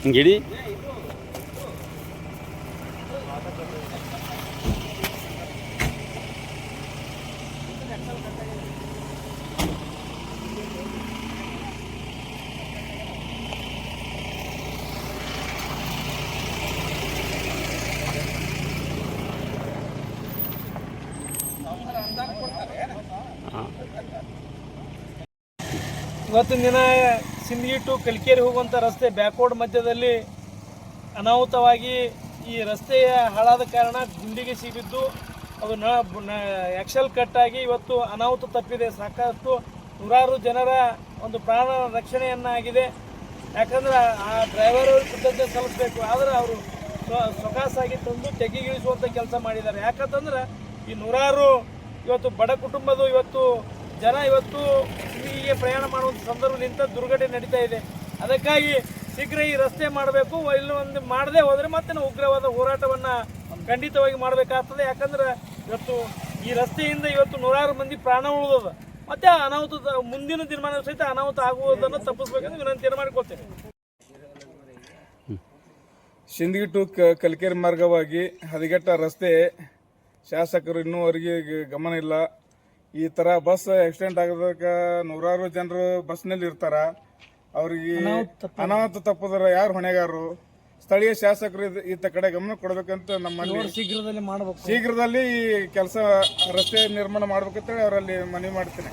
ಗಿಡಿ ಇವತ್ತಿನ ದಿನ ಸಿಂದಗಿ ಟು ಕಲ್ಕೇರಿ ಹೋಗುವಂಥ ರಸ್ತೆ ಬ್ಯಾಕ್ವರ್ಡ್ ಮಧ್ಯದಲ್ಲಿ ಅನಾಹುತವಾಗಿ ಈ ರಸ್ತೆಯ ಹಾಳಾದ ಕಾರಣ ಗುಂಡಿಗೆ ಸಿಗಿದ್ದು ಅದು ಎಕ್ಸೆಲ್ ಕಟ್ಟಾಗಿ ಇವತ್ತು ಅನಾಹುತ ತಪ್ಪಿದೆ. ಸಾಕಷ್ಟು ನೂರಾರು ಜನರ ಒಂದು ಪ್ರಾಣ ರಕ್ಷಣೆಯನ್ನಾಗಿದೆ. ಯಾಕಂದ್ರೆ ಆ ಡ್ರೈವರ್ ಕೃತಜ್ಞತೆ ಸಲ್ಲಿಸಬೇಕು. ಆದರೆ ಅವರು ಸೊಕಾಸಾಗಿ ತಂದು ತೆಗೆಗಿಳಿಸುವಂಥ ಕೆಲಸ ಮಾಡಿದ್ದಾರೆ. ಯಾಕಂತಂದ್ರೆ ಈ ನೂರಾರು ಇವತ್ತು ಬಡ ಕುಟುಂಬದ ಇವತ್ತು ಜನ ಇವತ್ತು ಹೀಗೆ ಪ್ರಯಾಣ ಮಾಡುವಂಥ ಸಂದರ್ಭದಿಂದ ದುರ್ಘಟನೆ ನಡೀತಾ ಇದೆ. ಅದಕ್ಕಾಗಿ ಶೀಘ್ರ ಈ ರಸ್ತೆ ಮಾಡಬೇಕು. ಇಲ್ಲಿ ಒಂದು ಮಾಡದೆ ಹೋದರೆ ಮತ್ತೆ ನಾವು ಉಗ್ರವಾದ ಹೋರಾಟವನ್ನು ಖಂಡಿತವಾಗಿ ಮಾಡಬೇಕಾಗ್ತದೆ. ಯಾಕಂದ್ರೆ ಇವತ್ತು ಈ ರಸ್ತೆಯಿಂದ ಇವತ್ತು ನೂರಾರು ಮಂದಿ ಪ್ರಾಣ ಉಳಿದದ. ಮತ್ತೆ ಅನಾಹುತ ಮುಂದಿನ ದಿನಮಾನ ಸಹಿತ ಅನಾಹುತ ಆಗುವುದನ್ನು ತಪ್ಪಿಸಬೇಕಂತ ವಿನಂತಿಯನ್ನು ಮಾಡಿಕೊಳ್ತೇನೆ. ಸಿಂದಗಿ ಟು ಕಲ್ಕೇರಿ ಮಾರ್ಗವಾಗಿ ಹದಗೆಟ್ಟ ರಸ್ತೆ ಶಾಸಕರು ಇನ್ನೂವರೆಗೆ ಗಮನ ಇಲ್ಲ. ಈ ಥರ ಬಸ್ ಆಕ್ಸಿಡೆಂಟ್ ಆಗೋದಕ್ಕೆ ನೂರಾರು ಜನರು ಬಸ್ನಲ್ಲಿ ಇರ್ತಾರ. ಅವ್ರಿಗೆ ಅನಾಹುತ ತಪ್ಪದ್ರ ಯಾರು ಹೊಣೆಗಾರರು? ಸ್ಥಳೀಯ ಶಾಸಕರು ಈತ ಕಡೆ ಗಮನ ಕೊಡಬೇಕಂತ ನಮ್ಮಲ್ಲಿ ಶೀಘ್ರದಲ್ಲಿ ಮಾಡಬೇಕು. ಶೀಘ್ರದಲ್ಲಿ ಈ ಕೆಲಸ ರಸ್ತೆ ನಿರ್ಮಾಣ ಮಾಡ್ಬೇಕಂತೇಳಿ ಅವರಲ್ಲಿ ಮನವಿ ಮಾಡ್ತೇನೆ.